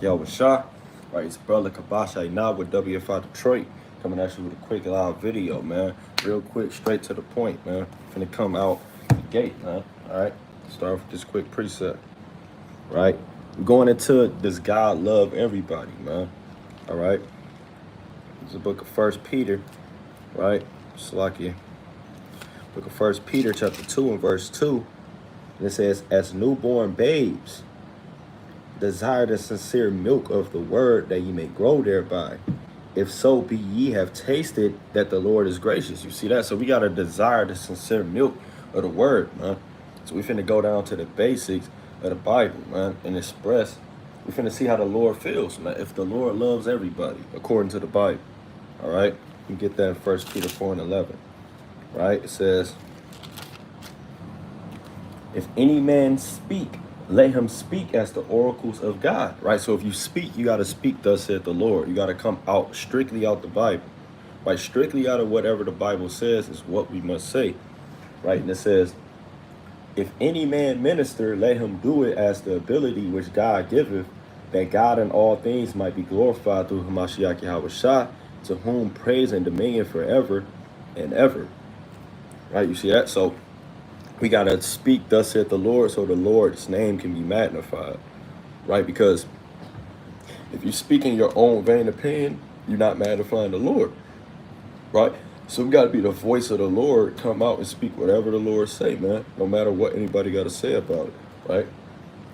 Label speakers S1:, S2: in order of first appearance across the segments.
S1: Yo, what's Shaw? Right, it's brother Kabasha now with WFI Detroit coming at you with a quick live video, man. Real quick, straight to the point, man. Finna come out the gate, man. Alright, start with this quick preset. Right, we're going into does God love everybody, man? Alright, it's the book of First Peter, right? Salakia. Book of First Peter, chapter 2 and verse 2. And it says, as newborn babes, desire the sincere milk of the word that ye may grow thereby. If so be ye have tasted that the Lord is gracious. You see that? So we got to desire the sincere milk of the word, man. So we finna go down to the basics of the Bible, man, and express. We finna see how the Lord feels, man. If the Lord loves everybody, according to the Bible. All right? You get that in 1 Peter 4 and 11. Right? It says, if any man speak, let him speak as the oracles of God, right? So if you speak, you got to speak, thus saith the Lord. You got to come out strictly out the Bible, right? Strictly out of whatever the Bible says is what we must say, right? And it says, if any man minister, let him do it as the ability which God giveth, that God in all things might be glorified through Hamashiach Yahushua, to whom praise and dominion forever and ever, right? You see that? So we got to speak, thus saith the Lord, so the Lord's name can be magnified, right? Because if you speak in your own vain opinion, you're not magnifying the Lord, right? So we got to be the voice of the Lord, come out and speak whatever the Lord say, man, no matter what anybody got to say about it, right?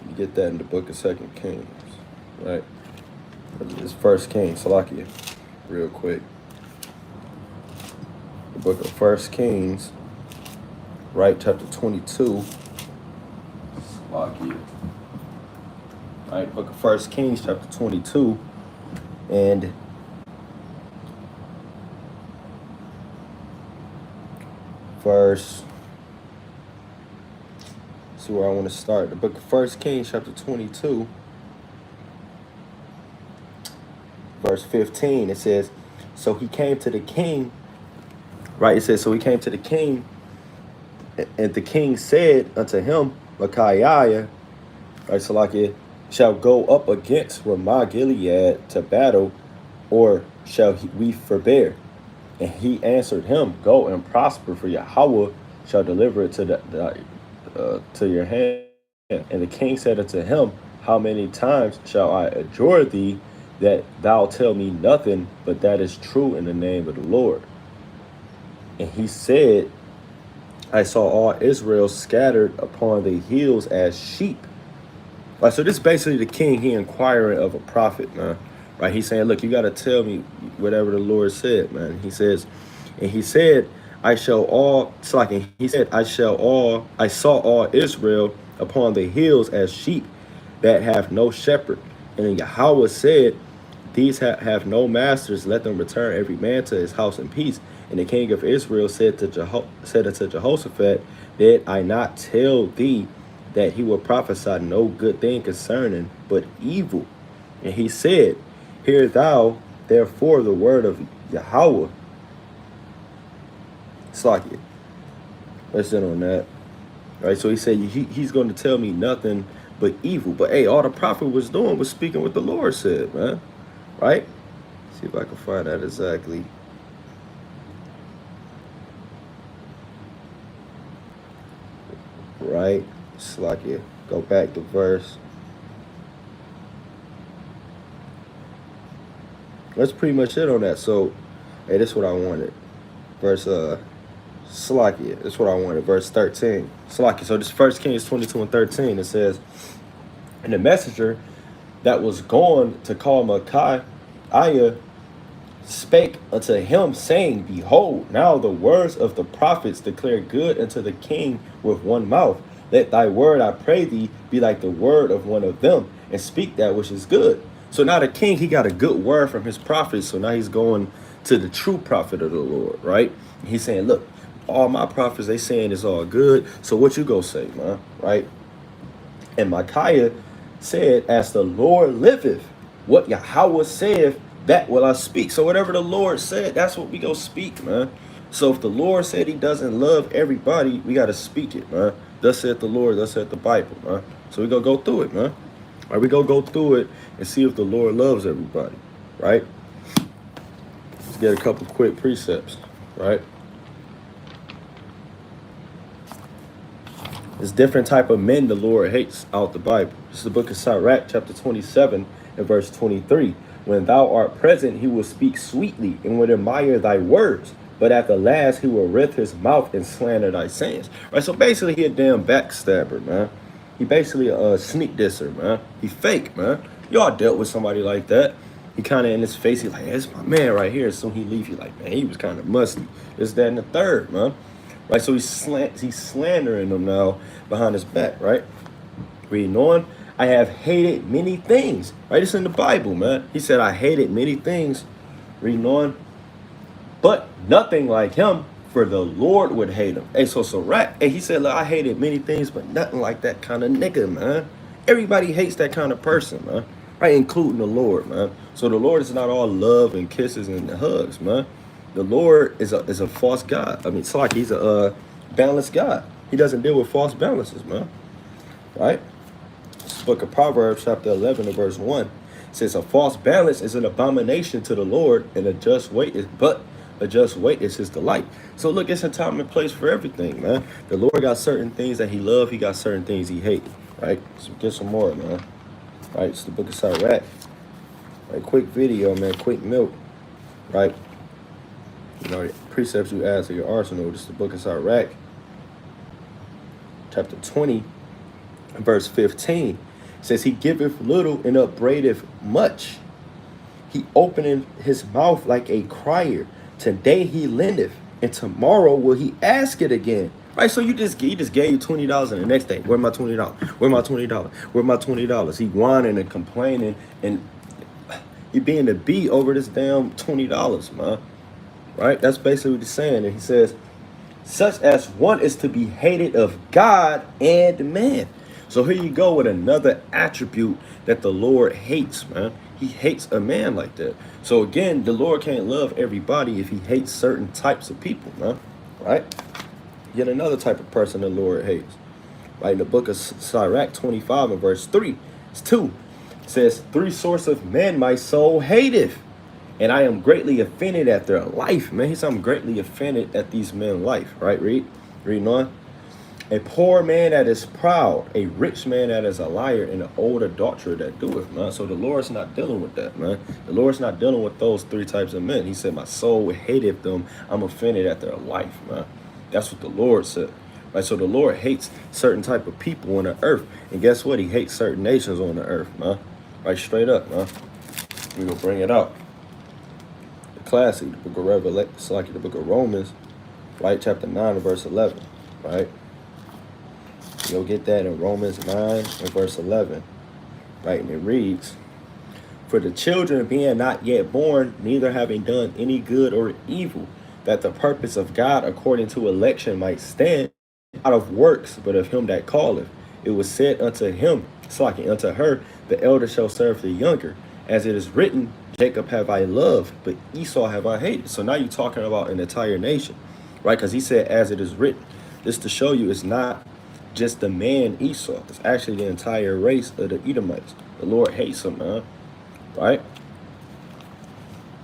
S1: You get that in the book of 2 Kings, right? It's 1 Kings, Salakia, real quick. The book of 1 Kings, right, chapter 22. Salakia. Right, book of 1 Kings, chapter 22, and verse. See where I want to start. The book of 1 Kings, chapter 22, verse 15. It says, so he came to the king. Right, it says, so he came to the king, and the king said unto him, Micaiah, right, Salakia, shall go up against Ramah Gilead to battle, or shall we forbear? And he answered him, go and prosper, for Yahweh shall deliver it to your hand. And the king said unto him, how many times shall I adjure thee that thou tell me nothing but that is true in the name of the Lord? And he said, I saw all Israel scattered upon the hills as sheep. Right, so this is basically the king, he inquiring of a prophet, man. Right, he's saying, look, you got to tell me whatever the Lord said, man. He says, and he said, I saw all Israel upon the hills as sheep that have no shepherd. And then Yahweh said, these have no masters, let them return every man to his house in peace. And the king of Israel said unto Jehoshaphat, did I not tell thee that he will prophesy no good thing concerning, but evil? And he said, hear thou therefore the word of Yahweh. Slack. Let's in on that. Right, so he said he's going to tell me nothing but evil. But hey, all the prophet was doing was speaking what the Lord said, man. Right? See if I can find that exactly. Right? Slakia. Go back to verse. That's pretty much it on that. So, hey, this is what I wanted. Verse Slakia. That's what I wanted. Verse 13. Slakia. So this 1 Kings 22 and 13. It says, and the messenger that was gone to call Micaiah spake unto him, saying, behold, now the words of the prophets declare good unto the king with one mouth. Let thy word, I pray thee, be like the word of one of them, and speak that which is good. So now the king, he got a good word from his prophets. So now he's going to the true prophet of the Lord, right? He's saying, look, all my prophets, they saying it's all good. So what you go say, man, right? And Micaiah said, as the Lord liveth, what Yahweh saith, that will I speak. So whatever the Lord said, that's what we go speak, man. So if the Lord said he doesn't love everybody, we got to speak it, man. Thus saith the Lord, thus saith the Bible, man. So we gonna go through it, man. Right, we go through it and see if the Lord loves everybody, right? Let's get a couple quick precepts, right? There's different type of men the Lord hates out the Bible. This is the book of Sirach, chapter 27 and verse 23. When thou art present, he will speak sweetly and will admire thy words. But at the last, he will writhe his mouth and slander thy sayings. Right, so basically, he a damn backstabber, man. He basically a sneak disser, man. He fake, man. Y'all dealt with somebody like that. He kind of in his face, he like, that's my man right here. So he leave, you like, man, he was kind of musty. This, that, and the third, man. Right, so he's slandering them now behind his back, right? Reading on, I have hated many things. Right, it's in the Bible, man. He said, I hated many things. Reading on, but nothing like him, for the Lord would hate him. Hey, so Sirach, hey, he said, look, I hated many things, but nothing like that kind of nigga, man. Everybody hates that kind of person, man. Right, including the Lord, man. So the Lord is not all love and kisses and hugs, man. The Lord is a false God. I mean, it's like he's a balanced God. He doesn't deal with false balances, man. Right? This book of Proverbs, chapter 11, and verse 1 says, a false balance is an abomination to the Lord, and a just weight is his delight. So look, it's a time and place for everything, man. The Lord got certain things that he loves. He got certain things he hates, right? So get some more, man. Right? It's the book of Sirach. Right? Quick video, man. Quick milk. Right? You know, the precepts you add to your arsenal. This is the book of Sirach, chapter 20, verse 15. It says, he giveth little and upbraideth much. He openeth his mouth like a crier. Today he lendeth, and tomorrow will he ask it again. Right, so he just gave you $20, and the next day, where my $20? Where my $20? Where my $20? He whining and complaining, and he being the bee over this damn $20, man. Right, that's basically what he's saying. And he says, such as one is to be hated of God and man. So here you go with another attribute that the Lord hates, man. He hates a man like that. So again, the Lord can't love everybody if he hates certain types of people, man. Right? Yet another type of person the Lord hates. Right, in the book of Sirach 25 and verse 3, it's 2. It says, 3 sorts of men my soul hateth, and I am greatly offended at their life. Man, he said, I'm greatly offended at these men's life. Right, reading on. A poor man that is proud, a rich man that is a liar, and an old adulterer that doeth, man. So the Lord's not dealing with that, man. The Lord's not dealing with those 3 types of men. He said, my soul hated them. I'm offended at their life, man. That's what the Lord said. Right, so the Lord hates certain type of people on the earth. And guess what? He hates certain nations on the earth, man. Right, straight up, man. We will bring it out. The classic, the book of Revelation, it's like the book of Romans, right, chapter 9 and verse 11, right? You'll get that in Romans 9 and verse 11, right? And it reads, for the children being not yet born, neither having done any good or evil, that the purpose of God according to election might stand, out of works, but of him that calleth. It was said unto him, unto her, the elder shall serve the younger. As it is written, Jacob have I loved, but Esau have I hated. So now you're talking about an entire nation, right? Because he said, as it is written. This to show you it's not just the man Esau. It's actually the entire race of the Edomites. The Lord hates them, man. Right?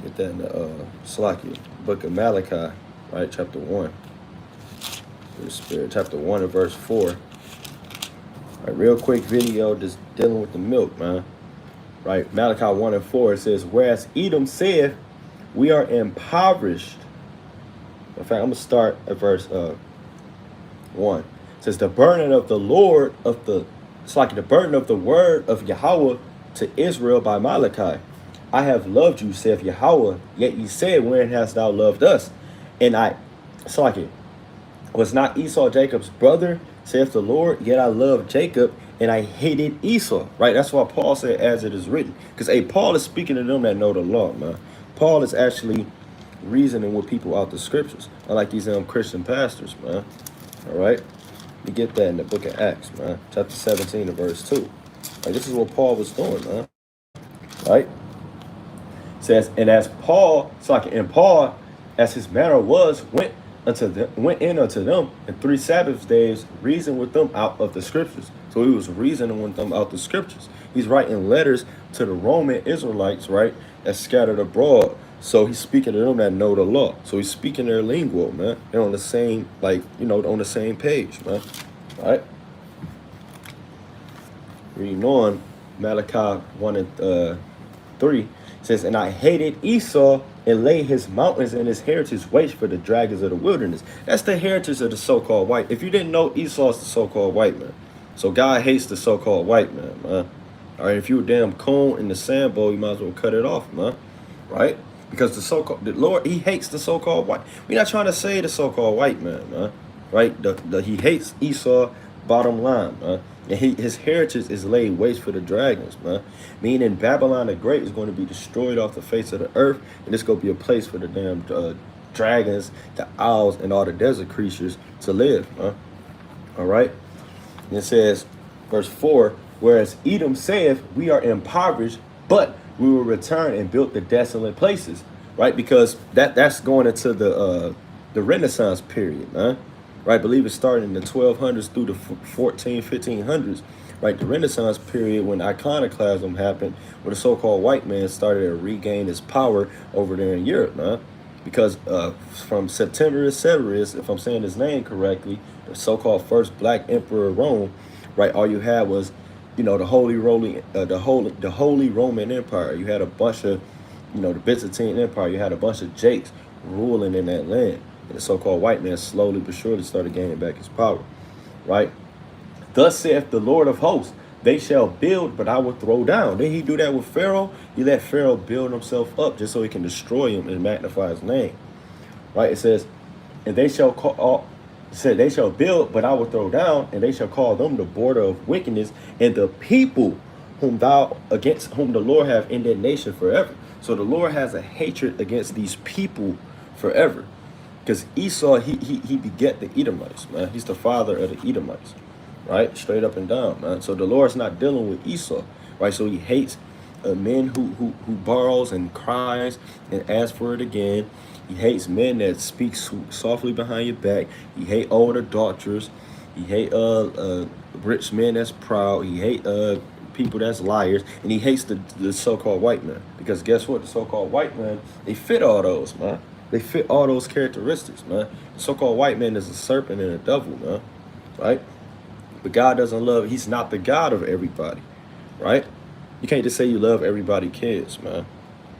S1: Get that in the book of Malachi, right? Chapter 1. The Spirit, chapter 1 and verse 4. All right, real quick video just dealing with the milk, man. Right, Malachi 1 and 4, it says, whereas Edom saith, we are impoverished. In fact, I'm going to start at verse 1. It says, the burden of the Lord the burden of the word of Yahweh to Israel by Malachi. I have loved you, saith Yahweh, yet ye said, wherein hast thou loved us? And was not Esau Jacob's brother, saith the Lord, yet I loved Jacob, and I hated Esau. Right? That's why Paul said, as it is written. Because Paul is speaking to them that know the law, man. Paul is actually reasoning with people out the scriptures, unlike these Christian pastors, man. All right? You get that in the book of Acts, man. Chapter 17 and verse 2. Like, this is what Paul was doing, man. Right? It says, and as Paul, as his manner was, went unto them, went in unto them, and 3 Sabbath days reasoned with them out of the scriptures. So he was reasoning with them out the scriptures. He's writing letters to the Roman Israelites, right, that scattered abroad. So he's speaking to them that know the law. So he's speaking their lingual, man. They're on the same, like, on the same page, man. All right. Reading on, Malachi 1 and 3 says, and I hated Esau and laid his mountains and his heritage waste for the dragons of the wilderness. That's the heritage of the so-called white. If you didn't know, Esau's the so-called white man. So God hates the so-called white man, man. All right, if you a damn cone in the sand bowl, you might as well cut it off, man. Right? Because the Lord, he hates the so-called white. We're not trying to say the so-called white man, man. Right? He hates Esau, bottom line, man. And his heritage is laid waste for the dragons, man. Meaning Babylon the Great is going to be destroyed off the face of the earth, and it's going to be a place for the damn dragons, the owls, and all the desert creatures to live, man. All right? And it says, verse 4, whereas Edom saith, we are impoverished, but we will return and build the desolate places, right? Because that's going into the Renaissance period, man. Right, I believe it started in the 1200s through the 1500s, right? The Renaissance period when iconoclasm happened, when the so-called white man started to regain his power over there in Europe, man. Because from Septimius Severus, if I'm saying his name correctly, the so-called first black emperor of Rome, right? All you had was, the Holy Roman Empire. You had a bunch of, the Byzantine Empire. You had a bunch of jakes ruling in that land. And the so-called white man slowly but surely started gaining back his power, right? Thus saith the Lord of hosts, they shall build, but I will throw down. Didn't he do that with Pharaoh? He let Pharaoh build himself up just so he can destroy him and magnify his name, right? It says, and they shall they shall build, but I will throw down, and they shall call them the border of wickedness, and the people against whom the Lord have indignation forever. So the Lord has a hatred against these people forever. Because Esau, he beget the Edomites, man. He's the father of the Edomites, right? Straight up and down, man. So the Lord's not dealing with Esau, right? So he hates men who borrows and cries and asks for it again. He hates men that speak softly behind your back. He hate old adulterers. He hate rich men that's proud. He hate people that's liars. And he hates the so-called white man. Because guess what? The so-called white man, they fit all those, man. They fit all those characteristics, man. The so-called white man is a serpent and a devil, man. Right? But God doesn't love, he's not the God of everybody. Right? You can't just say you love everybody's kids, man.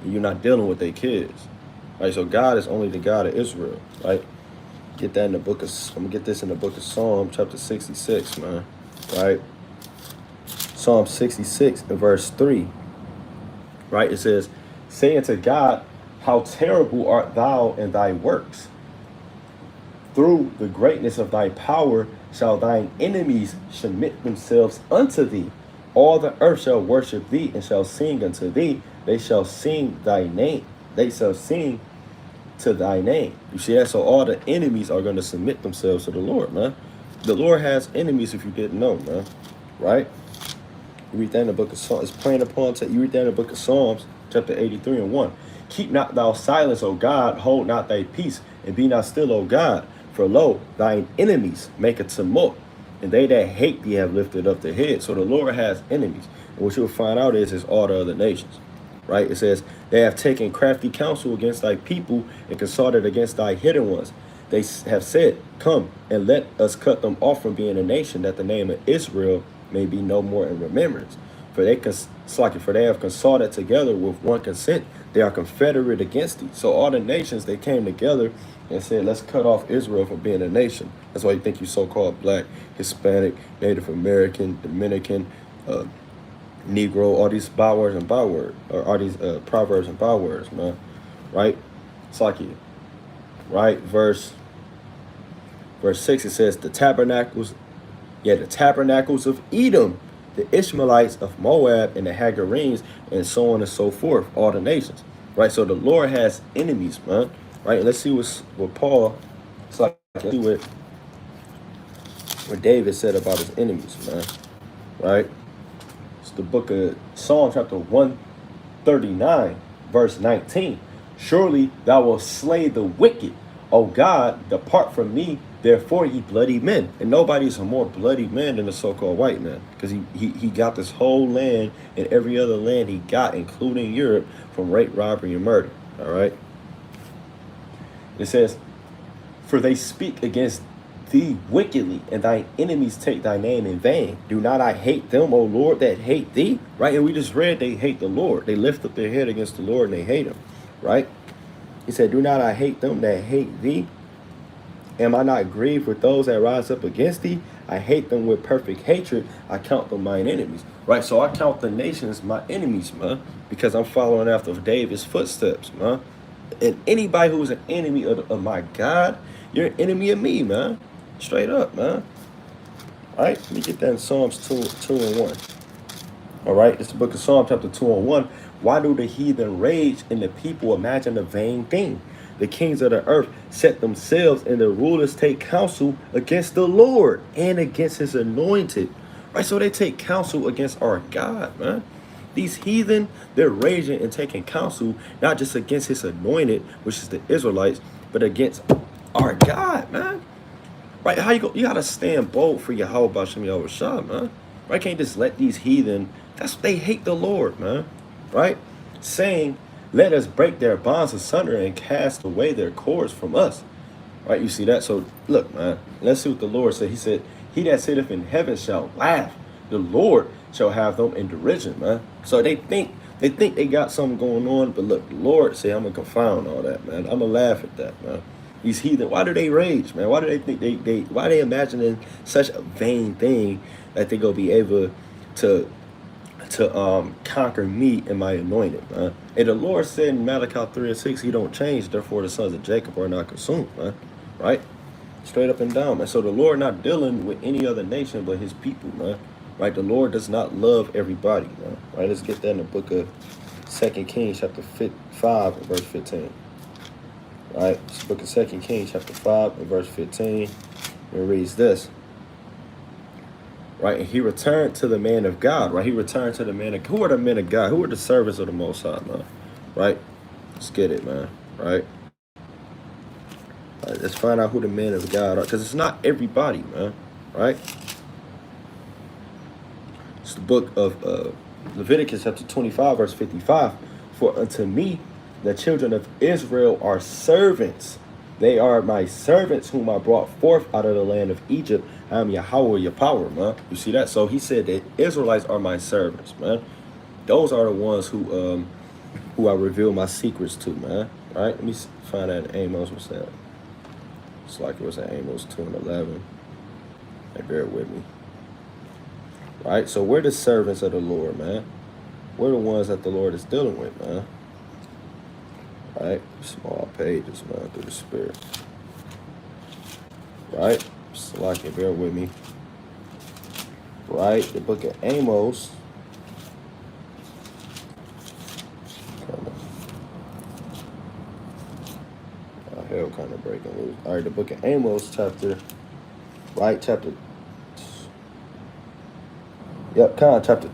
S1: And you're not dealing with their kids. Right? So God is only the God of Israel. Right? Get that in the book of, I'm gonna get this in the book of Psalm chapter 66, man. Right? Psalm 66 and verse 3. Right? It says, saying to God, how terrible art thou in thy works. Through the greatness of thy power shall thine enemies submit themselves unto thee. All the earth shall worship thee and shall sing unto thee. They shall sing thy name. They shall sing to thy name. You see that? So all the enemies are going to submit themselves to the Lord, man. The Lord has enemies if you didn't know, man. Right? You read that in the book of Psalms. It's praying upon, you read that in the book of Psalms, chapter 83 and 1. Keep not thou silence, O God, hold not thy peace, and be not still, O God. For lo, thine enemies make a tumult, and they that hate thee have lifted up their head. So the Lord has enemies. And what you'll find out is all the other nations. Right? It says, they have taken crafty counsel against thy people and consulted against thy hidden ones. They have said, come and let us cut them off from being a nation, that the name of Israel may be no more in remembrance. For they have consulted together with one consent. They are confederate against thee. So all the nations, they came together and said, let's cut off Israel from being a nation. That's why you think you so-called black, Hispanic, Native American, Dominican, Negro, all these bywords and bywords, or all these proverbs and bywords, man. Right? It's like you. Right? Verse 6, it says, the tabernacles of Edom, the Ishmaelites of Moab, and the Hagarenes, and so on and so forth, all the nations, right? So the Lord has enemies, man, right? And let's see what Paul, it's like, let's see what David said about his enemies, man, right? It's the book of Psalm chapter 139, verse 19. Surely thou wilt slay the wicked, Oh God, depart from me, therefore ye bloody men. And nobody's a more bloody man than the so-called white man. Because he got this whole land and every other land he got, including Europe, from rape, robbery, and murder. All right. It says, for they speak against thee wickedly, and thine enemies take thy name in vain. Do not I hate them, O Lord, that hate thee? Right? And we just read they hate the Lord. They lift up their head against the Lord and they hate him. Right? He said, do not I hate them that hate thee? Am I not grieved with those that rise up against thee? I hate them with perfect hatred. I count them mine enemies. Right? So I count the nations my enemies, man, because I'm following after David's footsteps, man. And anybody who's an enemy of my God, you're an enemy of me, man. Straight up, man. All right, let me get that in Psalms 2 and 1. All right, it's the book of Psalms, chapter 2 and 1. Why do the heathen rage and the people imagine a vain thing? The kings of the earth set themselves and the rulers take counsel against the Lord and against his anointed. Right, so they take counsel against our God, man. These heathen, they're raging and taking counsel, not just against his anointed, which is the Israelites, but against our God, man. Right? How you go? You gotta stand bold for Yahweh B'Shem Yahweh Shah, man. Right? Can't just let these heathen. They hate the Lord, man. Right? Saying, let us break their bonds asunder and cast away their cords from us. Right? You see that? So look, man. Let's see what the Lord said. He said, "He that sitteth in heaven shall laugh. The Lord shall have them in derision," man. So they think they got something going on, but look, the Lord say, "I'm gonna confound all that, man. I'm gonna laugh at that, man." These heathen, why do they rage, man? Why do they think why they imagining such a vain thing that they gonna be able to conquer me and my anointed, man? And the Lord said in Malachi 3 and 6, he don't change, therefore the sons of Jacob are not consumed, man. Right? Straight up and down, man. So the Lord not dealing with any other nation but his people, man. Right? The Lord does not love everybody, man. Right? Let's get that in the book of 2 Kings, chapter 5, and verse 15. Right, it's the book of 2 Kings, chapter 5, and verse 15. It reads this. Right, and he returned to the man of God. Right, he returned to the man of. Who are the men of God? Who are the servants of the Most High, man? Right, let's get it, man. Right, let's find out who the men of God are, because it's not everybody, man. Right, it's the book of Leviticus, chapter 25, verse 55. For unto me the children of Israel are servants. They are my servants whom I brought forth out of the land of Egypt. I am Yahweh, your power, man. You see that? So he said that Israelites are my servants, man. Those are the ones who I reveal my secrets to, man. All right? Let me find that in Amos. What's that? It's like it was in Amos 2 and 11. Hey, bear with me. Right? So we're the servants of the Lord, man. We're the ones that the Lord is dealing with, man. Right, small pages, man, through the Spirit. Right, Salaki, bear with me. Right, the book of Amos. Hell, kind of breaking loose. All right, the book of Amos, chapter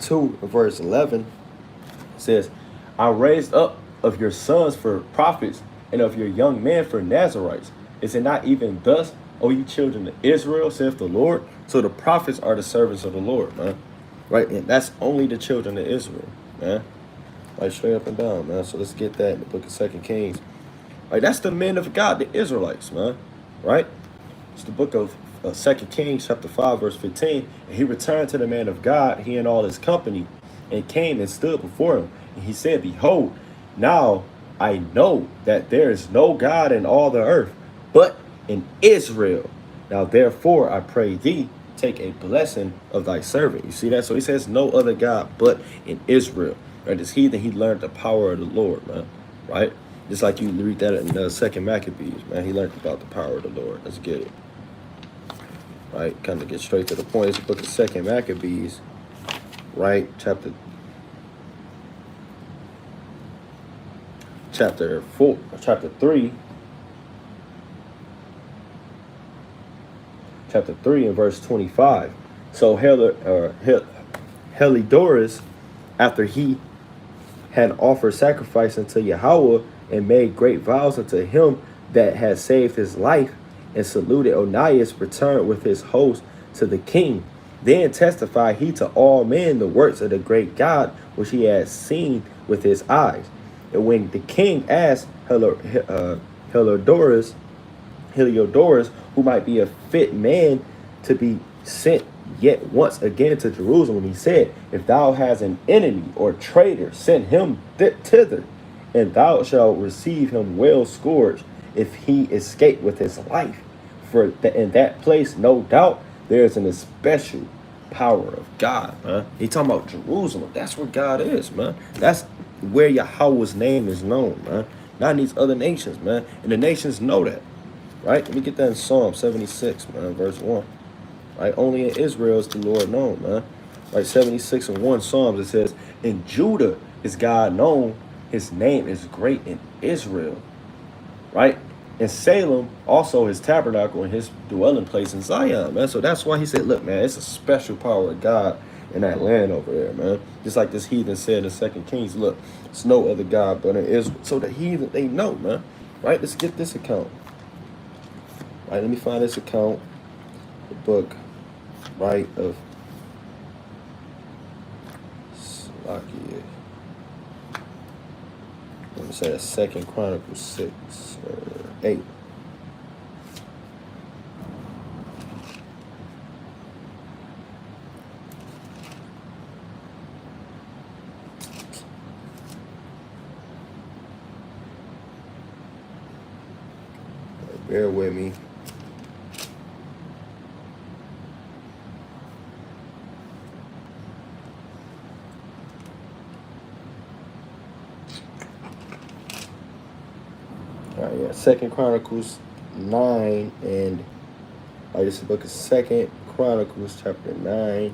S1: 2, verse 11 says, I raised up of your sons for prophets, and of your young men for Nazarites. Is it not even thus, O you children of Israel, saith the Lord? So the prophets are the servants of the Lord, man. Right? And that's only the children of Israel, man. Like straight up and down, man. So let's get that in the book of 2 Kings. Like that's the men of God, the Israelites, man. Right? It's the book of 2 Kings, chapter 5, verse 15. And he returned to the man of God, he and all his company, and came and stood before him. And he said, behold, now I know that there is no God in all the earth, but in Israel. Now therefore I pray thee, take a blessing of thy servant. You see that? So he says no other God but in Israel. Right? This heathen, he learned the power of the Lord, man. Right? Just like you read that in the 2 Maccabees, man. He learned about the power of the Lord. Let's get it. Right? Kind of get straight to the point. It's the book of 2 Maccabees, right? Chapter 3 and verse 25. So Heliodorus, after he had offered sacrifice unto Yahweh and made great vows unto him, that had saved his life, and saluted Onias, returned with his host to the king. Then testified he to all men the works of the great God which he had seen with his eyes. And when the king asked Heliodorus, who might be a fit man to be sent yet once again to Jerusalem, he said, if thou hast an enemy or traitor, send him thither, and thou shalt receive him well scourged, if he escape with his life. For in that place, no doubt, there is an especial power of God, man. He talking about Jerusalem. That's where God is, man. That's where Yahweh's name is known, man. Not in these other nations, man. And the nations know that, right? Let me get that in Psalm 76, man, verse 1. Right? Only in Israel is the Lord known, man. Right? 76 and 1 Psalms, it says, in Judah is God known. His name is great in Israel. Right? In Salem, also his tabernacle and his dwelling place in Zion, man. So that's why he said, look, man, it's a special power of God in that land over there, man. Just like this heathen said in 2 Kings, look, it's no other God but in Israel. So the heathen, they know, man. Right? Let's get this account. Right? Let me find this account. The book, right, of Slakia. Let me say that's 2 Chronicles 6 or 8. Bear with me. All right, yeah, 2 Chronicles 9 and this is the book of 2 Chronicles chapter 9,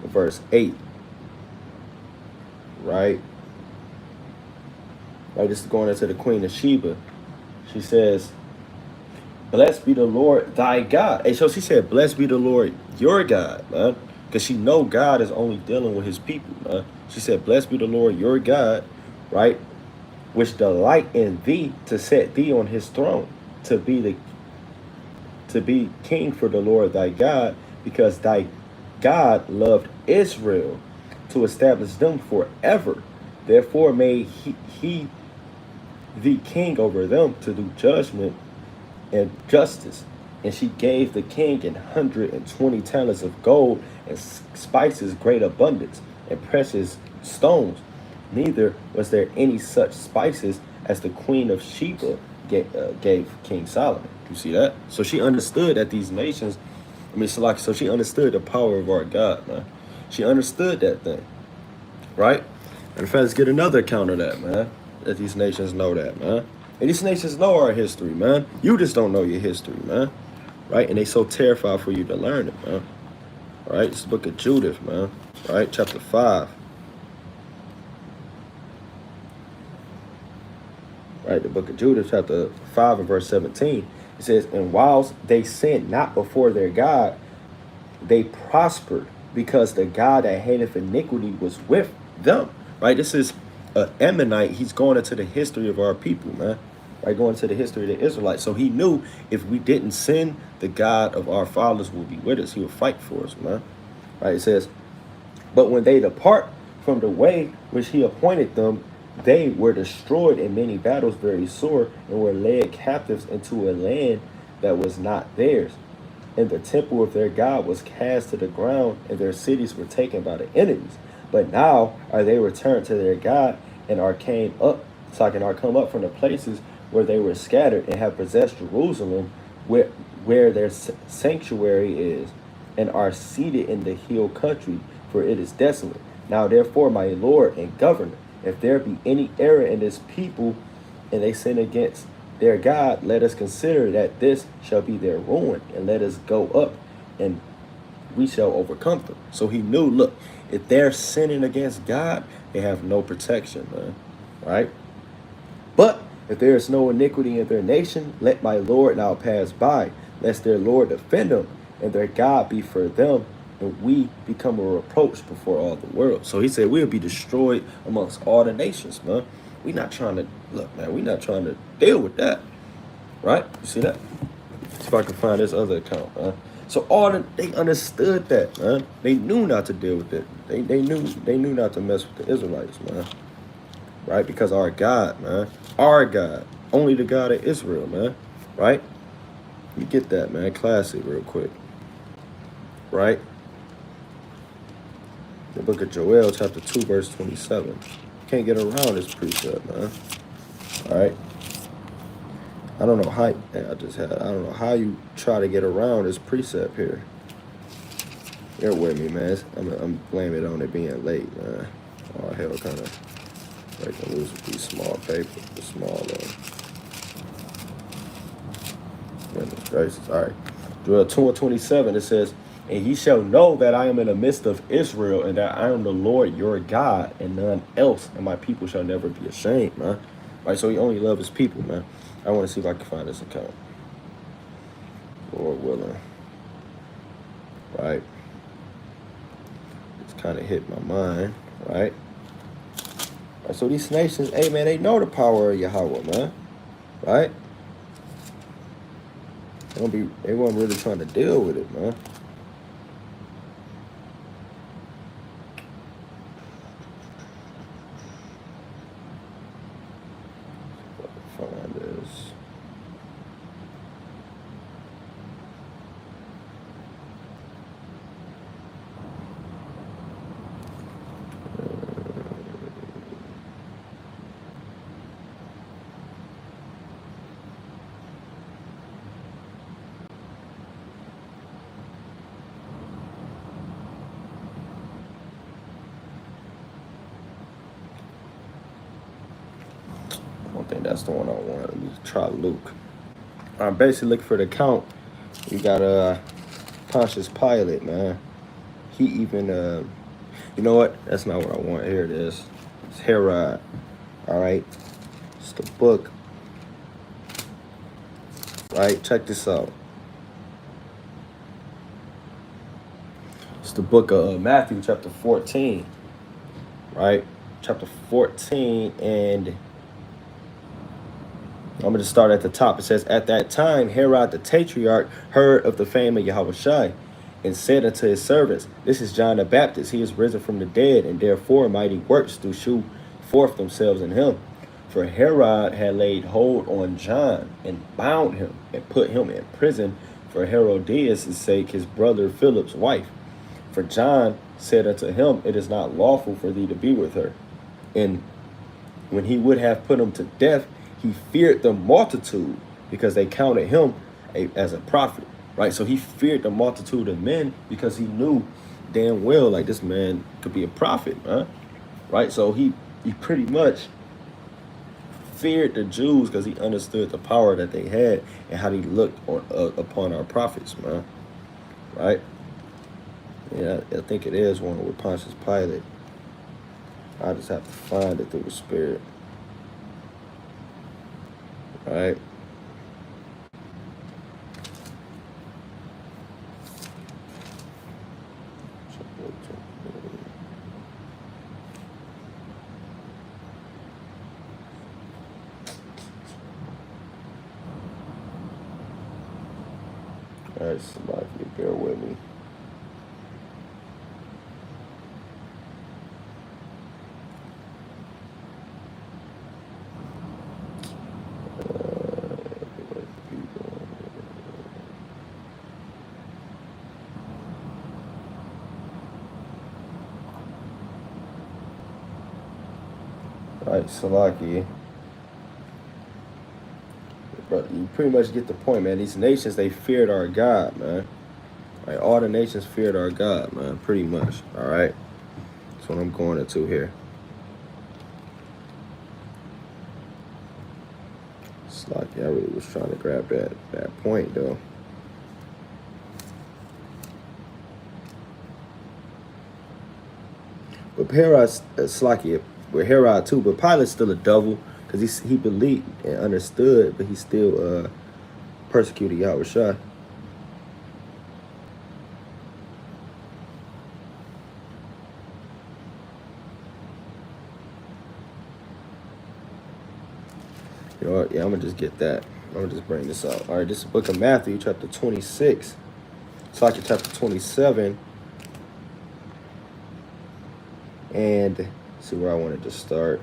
S1: verse 8. Right? Right, this is going into the Queen of Sheba. She says, blessed be the Lord thy God. Hey, so she said, blessed be the Lord your God, man. Because she know God is only dealing with his people, man. She said, blessed be the Lord your God, right? Which delight in thee to set thee on his throne, to be king for the Lord thy God, because thy God loved Israel to establish them forever. Therefore made he thee king over them to do judgment and justice. And she gave the king 120 talents of gold and spices great abundance and precious stones. Neither was there any such spices as the Queen of Sheba gave King Solomon. You see that? So she understood that these nations, so she understood the power of our God, man. She understood that thing, right? And in fact, let's get another account of that, man. That these nations know that, man. And these nations know our history, man. You just don't know your history, man. Right? And they so terrified for you to learn it, man. Right? It's the book of Judith, man. Right? Chapter 5. Right? The book of Judith, chapter 5 and verse 17. It says, and whilst they sinned not before their God, they prospered, because the God that hateth iniquity was with them. Right? This is Ammonite. He's going into the history of our people, man. Right? Going into the history of the Israelites. So he knew if we didn't sin, the God of our fathers will be with us. He will fight for us, man. Right? It says, but when they depart from the way which he appointed them, they were destroyed in many battles very sore, and were led captives into a land that was not theirs. And the temple of their God was cast to the ground, and their cities were taken by the enemies. But now are they returned to their God, and are come up from the places where they were scattered, and have possessed Jerusalem, where their sanctuary is, and are seated in the hill country, for it is desolate. Now therefore, my Lord and Governor, if there be any error in this people, and they sin against their God, let us consider that this shall be their ruin, and let us go up, and we shall overcome them. So he knew, look, if they're sinning against God, they have no protection, man. Right? But if there is no iniquity in their nation, let my Lord now pass by, lest their Lord defend them, and their God be for them, and we become a reproach before all the world. So he said we'll be destroyed amongst all the nations, man. We're not trying to, look, man, we're not trying to deal with that. Right? You see that? See if I can find this other account, man. So they understood that, man. They knew not to deal with it. They knew not to mess with the Israelites, man. Right? Because our God, man. Our God. Only the God of Israel, man. Right? You get that, man. Classic real quick. Right? The book of Joel, chapter 2, verse 27. Can't get around this precept, man. All right. I don't know how I don't know how you try to get around this precept here. Bear with me, man. I'm blaming it on it being late, man. Oh hell, kind of breaking loose with these small paper, the small goodness gracious. All right. Joel 2:27. It says, "And ye shall know that I am in the midst of Israel, and that I am the Lord your God, and none else, and my people shall never be ashamed," man. Right. So he only loves his people, man. I want to see if I can find this account. Lord willing. Right. It's kind of hit my mind, right? So these nations, hey man, they know the power of Yahweh, man, right? They weren't really trying to deal with it, man. Find this. I don't think that's the one I want. Let me try Luke. I'm basically looking for the count. You got Pontius Pilate, man. He even you know what? That's not what I want. Here it is. It's Herod. All right. It's the book. Right. Check this out. It's the book of Matthew, chapter 14. Right. Chapter 14, and I'm going to start at the top. It says, "At that time, Herod the Tetrarch heard of the fame of Yahushua, and said unto his servants, This is John the Baptist. He is risen from the dead, and therefore mighty works do shew forth themselves in him. For Herod had laid hold on John, and bound him, and put him in prison for Herodias' sake, his brother Philip's wife. For John said unto him, It is not lawful for thee to be with her. And when he would have put him to death, he feared the multitude, because they counted him as a prophet." Right? So he feared the multitude of men because he knew damn well, like, this man could be a prophet, huh? Right? So he pretty much feared the Jews because he understood the power that they had and how they looked on upon our prophets, man. Right? Yeah, I think it is one with Pontius Pilate. I just have to find it through the Spirit. Right? All right, somebody, bear with me. All right, Salaki. But you pretty much get the point, man. These nations, they feared our God, man. Like, all the nations feared our God, man, pretty much. All right? That's what I'm going into here. It's like I really was trying to grab that point, though. But Herod's Slacky, with Herod too, but Pilate's still a devil because he believed and understood, but he still persecuted Yahushua. You know what? Yeah, I'm gonna just get that. Let me just bring this out. All right, this is the book of Matthew, chapter 26. It's like chapter 27. And see where I wanted to start.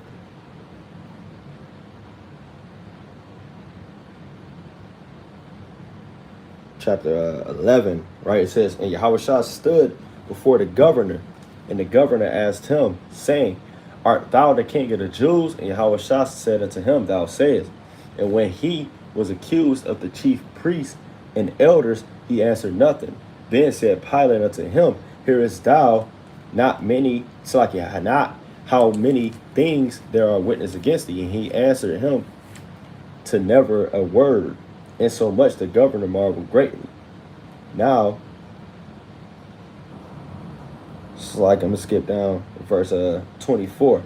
S1: Chapter 11, right? It says, and Yahushua stood before the governor, and the governor asked him, saying, art thou the king of the Jews? And Yahushua said unto him, thou sayest. And when he was accused of the chief priests and elders, he answered nothing. Then said Pilate unto him, hearest thou not how many things there are witness against thee? And he answered him to never a word. Insomuch the governor marveled greatly. Now, it's like I'm gonna skip down verse 24.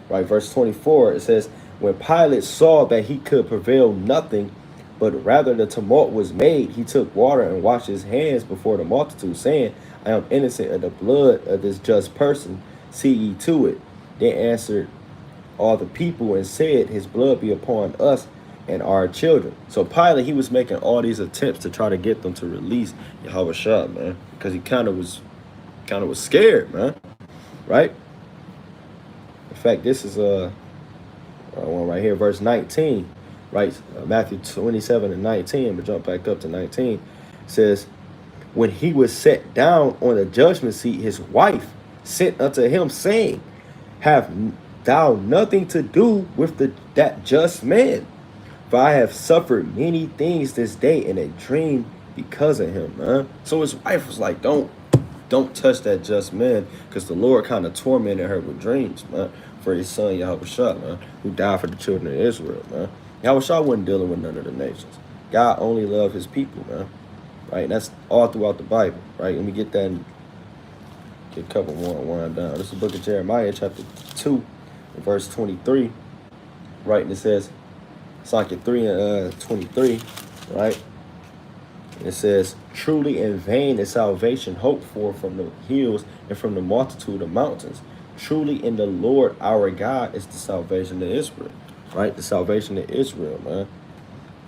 S1: Right, verse 24, it says, when Pilate saw that he could prevail nothing, but rather the tumult was made, he took water and washed his hands before the multitude, saying, I am innocent of the blood of this just person. See ye to it. Then answered all the people and said, his blood be upon us and our children. So Pilate, he was making all these attempts to try to get them to release Yahushua, man, because he kind of was scared, man, right? In fact, this is one right here, verse 19, right? Matthew 27 and 19, but jump back up to 19. It says, when he was set down on the judgment seat, his wife sent unto him, saying, have thou nothing to do with that just man? For I have suffered many things this day in a dream because of him, man. So his wife was like, don't touch that just man, because the Lord kind of tormented her with dreams, man, for his son Yahushua, man, who died for the children of Israel, man. Yahushua wasn't dealing with none of the nations. God only loved his people, man. Right? And that's all throughout the Bible, right? Let me get that and get a couple more and wind down. This is the book of Jeremiah, chapter 2, verse 23, right? And it says, Psalm 3 and 23, right? And it says, truly in vain is salvation hoped for from the hills and from the multitude of mountains. Truly in the Lord our God is the salvation of Israel, right? The salvation of Israel, man.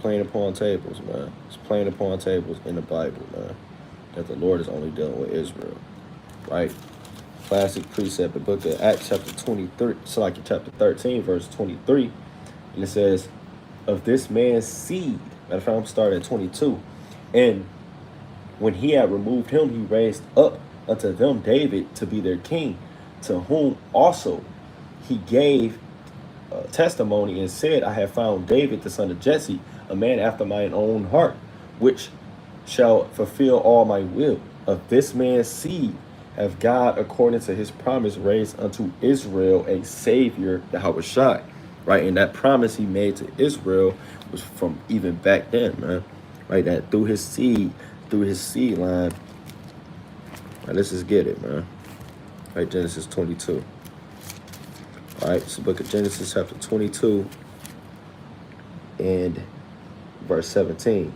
S1: Playing upon tables, man. It's playing upon tables in the Bible, man. That the Lord is only dealing with Israel, right? Classic precept, the book of Acts, chapter 23, chapter 13, verse 23. And it says, of this man's seed, matter of fact, I'm starting at 22. And when he had removed him, he raised up unto them David to be their king, to whom also he gave testimony and said, I have found David, the son of Jesse, a man after mine own heart, which shall fulfill all my will. Of this man's seed have God, according to his promise, raised unto Israel a Savior, Yahushua. Right, and that promise he made to Israel was from even back then, man. Right, that through his seed line. Right, let's just get it, man. Right, Genesis 22. All right, it's the book of Genesis, chapter 22, and verse 17.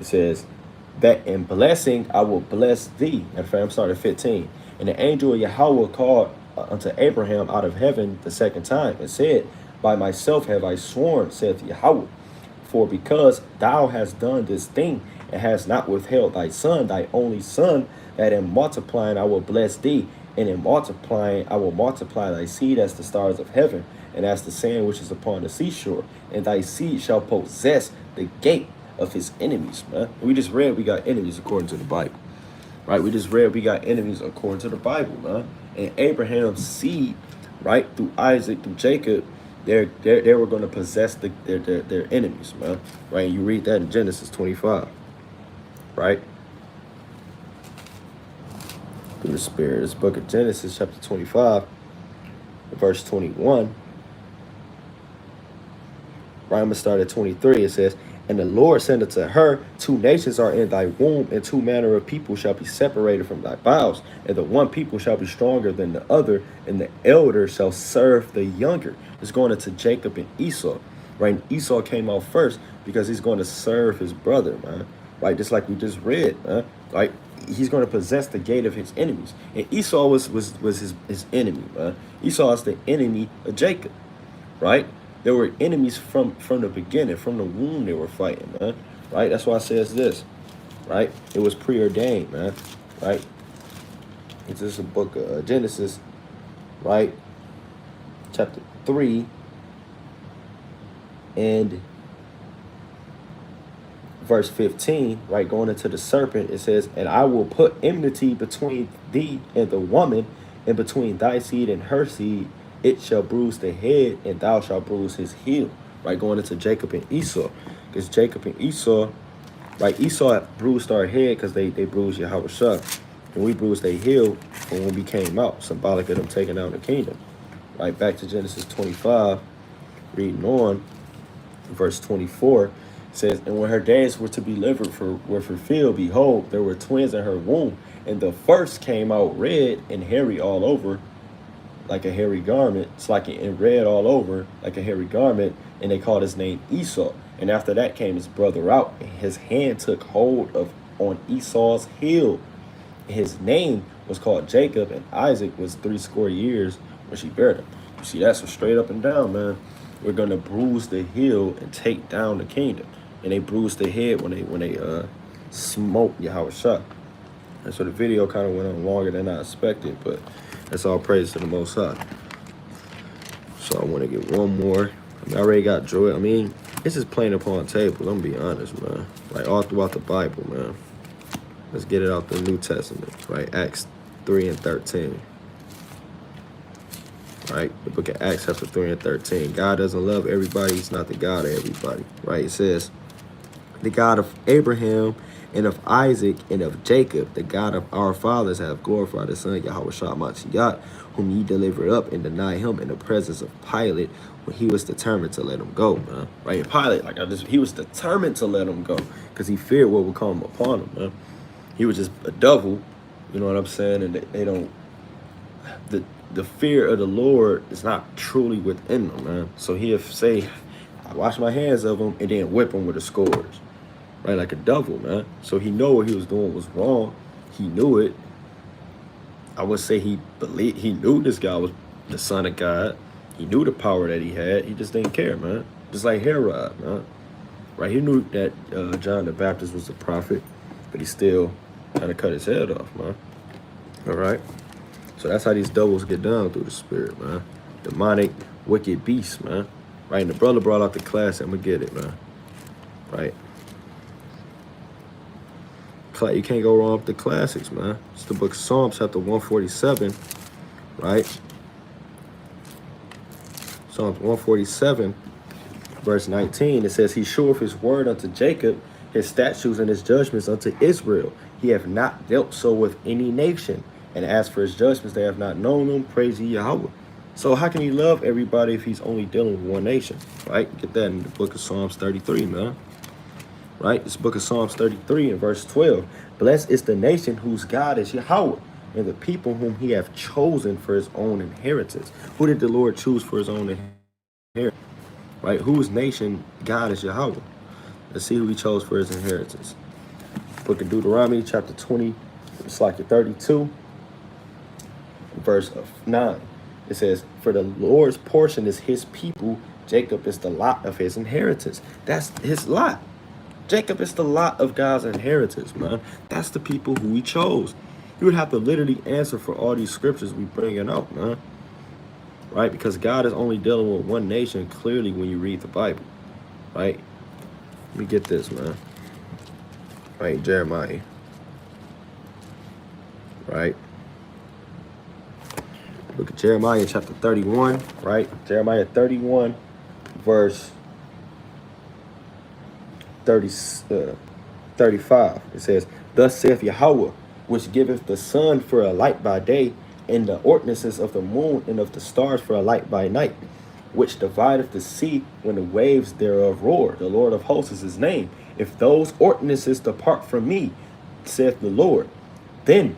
S1: It says, that in blessing I will bless thee. And I'm starting at 15. And the angel of Yahweh called unto Abraham out of heaven the second time, and said, by myself have I sworn, saith Yahweh, for because thou hast done this thing, and hast not withheld thy son, thy only son, that in multiplying I will bless thee, and in multiplying I will multiply thy seed as the stars of heaven, and as the sand which is upon the seashore, and thy seed shall possess the gate of his enemies, man. We just read we got enemies according to the Bible. Right? We just read we got enemies according to the Bible, man. And Abraham's seed, right, through Isaac, through Jacob, they were going to possess their enemies, man. Right? And you read that in Genesis 25. Right? Through the Spirit. This book of Genesis, chapter 25, verse 21. Right, I'm going to start at 23. It says, and the Lord said unto her, two nations are in thy womb, and two manner of people shall be separated from thy bowels. And the one people shall be stronger than the other, and the elder shall serve the younger. It's going into Jacob and Esau. Right? And Esau came out first because he's going to serve his brother, man. Right? Just like we just read, man. Right? He's going to possess the gate of his enemies. And Esau was his enemy, man. Esau is the enemy of Jacob. Right? They were enemies from the beginning, from the womb they were fighting, man. Right? That's why it says this, right? It was preordained, man. Right? It's just a book of Genesis, right? Chapter 3 and verse 15, right? Going into the serpent, it says, and I will put enmity between thee and the woman, and between thy seed and her seed. It shall bruise the head, and thou shalt bruise his heel. Right? Going into Jacob and Esau. Because Jacob and Esau, right? Esau bruised our head because they bruised Yahweh. And we bruised their heel when we came out, symbolic of them taking out the kingdom. Right? Back to Genesis 25, reading on, verse 24. Says, and when her days were to be were fulfilled, behold, there were twins in her womb, and the first came out red and hairy all over, like a hairy garment. It's like in red all over, like a hairy garment, and they called his name Esau. And after that came his brother out, and his hand took hold on Esau's heel. His name was called Jacob, and Isaac was 80 years when she bare him. You see, that's a straight up and down, man. We're gonna bruise the heel and take down the kingdom. And they bruised the head when they smoked Yahweh Shah. And so the video kind of went on longer than I expected, but that's all praise to the Most High. So I want to get one more. I mean, I already got Joel. I mean, it's just plain upon table. I'm gonna be honest, man. Like all throughout the Bible, man. Let's get it out the New Testament, right? Acts 3 and 13. Right? The book of Acts chapter 3 and 13. God doesn't love everybody. He's not the God of everybody, right? It says, the God of Abraham and of Isaac and of Jacob, the God of our fathers, have glorified the Son, Yahweh Shah Mashiach, whom ye delivered up and denied him in the presence of Pilate when he was determined to let him go, man. Right? And Pilate, he was determined to let him go because he feared what would come upon him, man. He was just a devil, you know what I'm saying? And they don't, the fear of the Lord is not truly within them, man. So he'll say, I wash my hands of him and then whip him with a scourge. Right, like a devil, man. So he knew what he was doing was wrong. He knew it. I would say he knew this guy was the Son of God. He knew the power that he had. He just didn't care, man. Just like Herod, man. Right, he knew that John the Baptist was a prophet, but he still kind of cut his head off, man. All right. So that's how these devils get down through the spirit, man. Demonic, wicked beasts, man. Right, and the brother brought out the class. I'm gonna get it, man. Right. You can't go wrong with the classics, man. It's the book of Psalms, chapter 147, right? Psalms 147, verse 19, it says, he showeth his word unto Jacob, his statutes and his judgments unto Israel. He hath not dealt so with any nation. And as for his judgments, they have not known them. Praise ye Yahweh. So how can he love everybody if he's only dealing with one nation, right? Get that in the book of Psalms 33, man. Right? This book of Psalms 33 and verse 12. Blessed is the nation whose God is Yahweh, and the people whom he hath chosen for his own inheritance. Who did the Lord choose for his own inheritance? Right? Whose nation God is Yahweh? Let's see who he chose for his inheritance. Book of Deuteronomy, chapter 20, it's like 32, verse 9. It says, for the Lord's portion is his people. Jacob is the lot of his inheritance. That's his lot. Jacob is the lot of God's inheritance, man. That's the people who he chose. You would have to literally answer for all these scriptures we bringing out, man. Right? Because God is only dealing with one nation clearly when you read the Bible. Right? Let me get this, man. Right, Jeremiah. Right? Look at Jeremiah chapter 31, right? Jeremiah 31, verse 35. It says, thus saith Yahweh, which giveth the sun for a light by day, and the ordinances of the moon and of the stars for a light by night, which divideth the sea when the waves thereof roar. The Lord of hosts is his name. If those ordinances depart from me, saith the Lord, then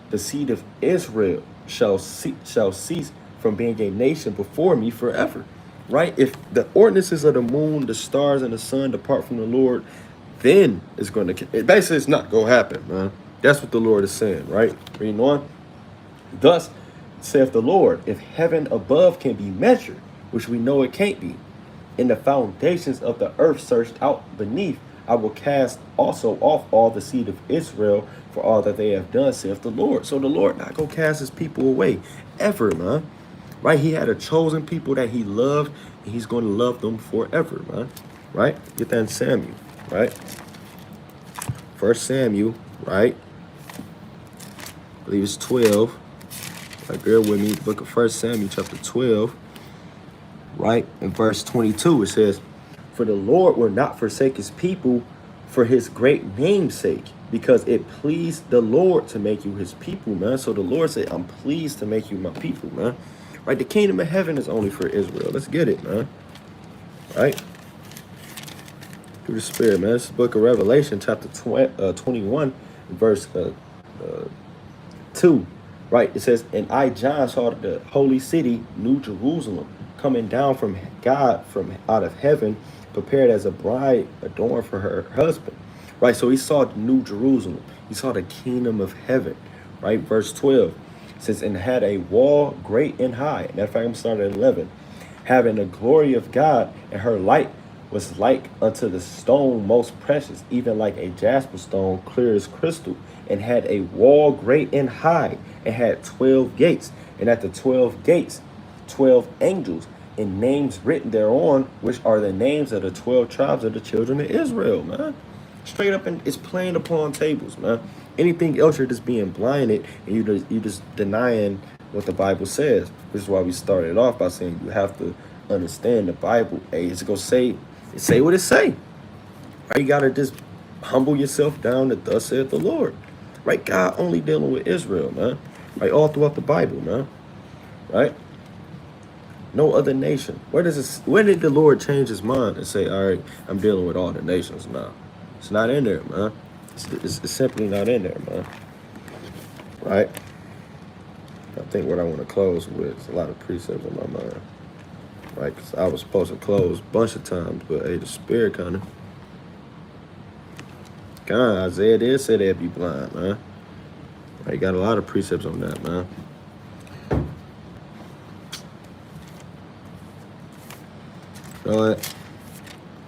S1: the seed of Israel shall cease from being a nation before me forever. Right? If the ordinances of the moon, the stars, and the sun depart from the Lord, then it's going to, basically it's not going to happen, man. That's what the Lord is saying, right? Reading on. Thus saith the Lord, if heaven above can be measured, which we know it can't be, and the foundations of the earth searched out beneath. I will cast also off all the seed of Israel for all that they have done, saith the Lord. So the Lord not gonna cast his people away ever, man. Right? He had a chosen people that he loved, and he's gonna love them forever, man. Right? Get that in Samuel, right? First Samuel, right? I believe it's 12. Right, bear with me. The book of First Samuel, chapter 12, right? In verse 22, it says, "For the Lord will not forsake his people for his great name's sake, because it pleased the Lord to make you his people," man. So the Lord said, I'm pleased to make you my people, man. Right? The kingdom of heaven is only for Israel. Let's get it, man. Right? Through the Spirit, man. This is the book of Revelation, chapter 21, verse 2. Right? It says, "And I, John, saw the holy city, New Jerusalem, coming down from God from out of heaven, prepared as a bride adorned for her husband." Right? So he saw the New Jerusalem. He saw the kingdom of heaven. Right? Verse 12 says, "And had a wall great and high." Matter of fact, I'm starting at 11. "Having the glory of God, and her light was like unto the stone most precious, even like a jasper stone, clear as crystal, and had a wall great and high, and had 12 gates, and at the 12 gates 12 angels, and names written thereon, which are the names of the 12 tribes of the children of Israel," man. Straight up, and it's playing upon tables, man. Anything else, you're just being blinded, and you just denying what the Bible says. This is why we started off by saying you have to understand the Bible. Hey, it's gonna say what it say. Right? You gotta just humble yourself down to thus saith the Lord. Right? God only dealing with Israel, man. Right? All throughout the Bible, man. Right? No other nation. Where did the Lord change his mind and say, all right, I'm dealing with all the nations now? It's not in there, man. It's simply not in there, man. Right? I think what I want to close with is a lot of precepts in my mind. Right? Because I was supposed to close a bunch of times, but hey, the Spirit kind of. God, Isaiah did say they'd be blind, man. Right? Got a lot of precepts on that, man. You know what?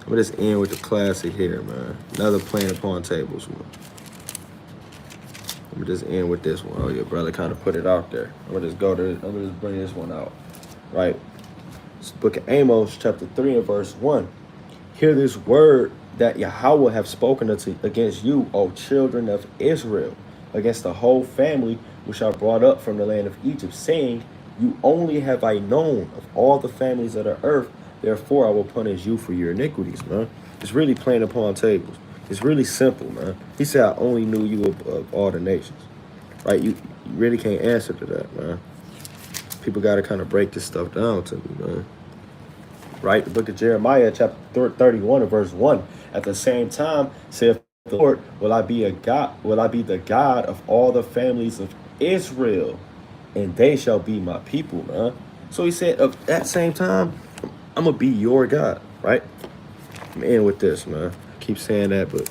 S1: I'm gonna just end with the classic here, man. Another playing upon tables one. I'm gonna just end with this one. Oh, your brother kind of put it out there. I'm gonna just bring this one out. Right? It's the book of Amos, chapter 3 and verse 1. "Hear this word that Yahweh have spoken against you, O children of Israel, against the whole family which are brought up from the land of Egypt, saying, You only have I known of all the families of the earth, therefore I will punish you for your iniquities," man. It's really playing upon tables. It's really simple, man. He said, "I only knew you of all the nations." Right? You really can't answer to that, man. People got to kind of break this stuff down to me, man. Right? The book of Jeremiah, chapter 31 and verse 1. "At the same time, saith the Lord, will I be the God of all the families of Israel, and they shall be my people," man. So he said, at that same time, I'm going to be your God, right? I'm going to end with this, man. I keep saying that, but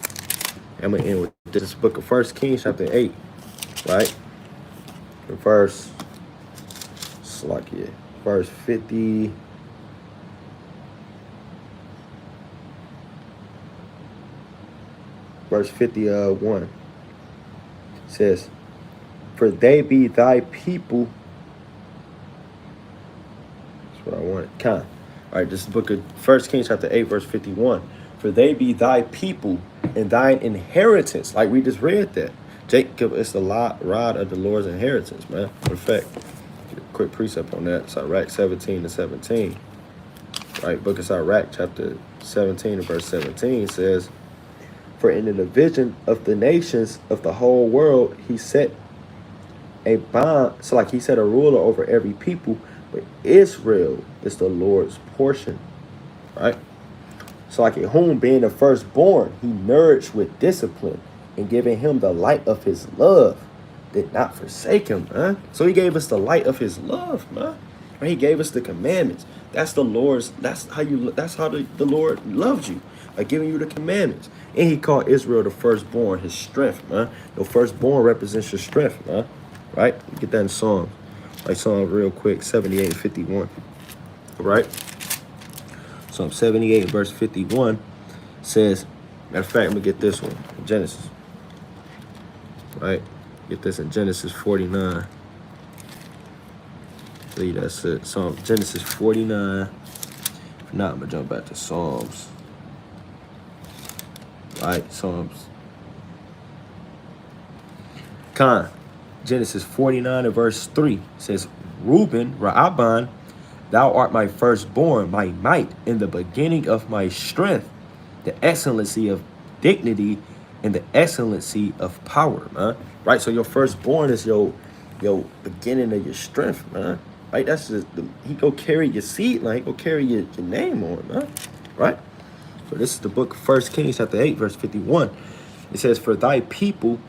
S1: I'm going to end with this book of 1 Kings, chapter 8, right? Verse 50. Verse 51 says, "For they be thy people." That's what I wanted. All right, this is the book of 1 Kings chapter 8, verse 51. "For they be thy people and thine inheritance." Like we just read that. Jacob is the rod of the Lord's inheritance, man. In fact, quick precept on that. Sirach 17 to 17. Right, book of Sirach chapter 17 and verse 17 says, "For in the division of the nations of the whole world, he set a bond." So like he set a ruler over every people, but Israel is the Lord's portion. Right? So like at whom being the firstborn, he nourished with discipline, and giving him the light of his love, did not forsake him, man. So he gave us the light of his love, man. Right? He gave us the commandments. That's the Lord's, that's how the Lord loves you, by giving you the commandments. And he called Israel the firstborn, his strength, man. The firstborn represents your strength, man. Right? Get that in Psalms. Like Psalms real quick, 78 and 51. Right? Psalm 78 verse 51 says, matter of fact, I'm gonna get this one in Genesis. Right? Get this in Genesis 49. I believe that's it. Genesis 49. If not, I'm gonna jump back to Psalms. Right, Psalms. Genesis 49 and verse 3 says, Reuben, Ra'aban, thou art my firstborn, my might, in the beginning of my strength, the excellency of dignity, and the excellency of power, man. Right? So your firstborn is your beginning of your strength, man. Right? That's just he go carry your seed, like go carry your name on, man. Right? So this is the book of 1 Kings chapter 8, verse 51. It says, for thy people,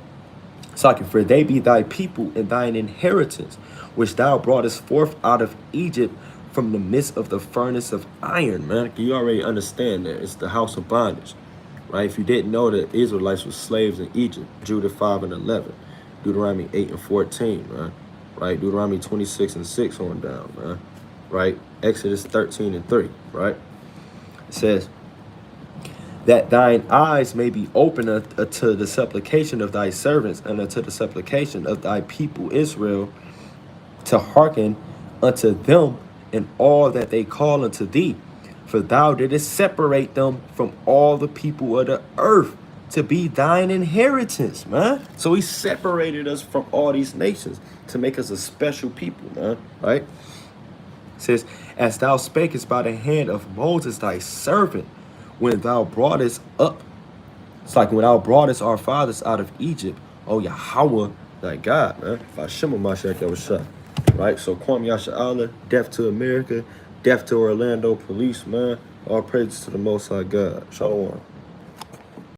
S1: for they be thy people and thine inheritance, which thou broughtest forth out of Egypt from the midst of the furnace of iron, man. You already understand that. It's the house of bondage, right? If you didn't know that Israelites were slaves in Egypt, Judah 5 and 11, Deuteronomy 8 and 14, man. Right? Deuteronomy 26 and 6 on down, man. Right? Exodus 13 and 3, right? It says, that thine eyes may be open unto the supplication of thy servants and unto the supplication of thy people Israel, to hearken unto them in all that they call unto thee. For thou didst separate them from all the people of the earth to be thine inheritance, man. So he separated us from all these nations to make us a special people, man, right? It says, as thou spakest by the hand of Moses thy servant, when thou broughtest up, it's like when thou broughtest our fathers out of Egypt, oh Yahweh, thy God, man. Vashima Mashiach Yahushua. Right? So Kwam Yasha Allah, death to America, death to Orlando police, man. All praises to the Most High God. Shalom.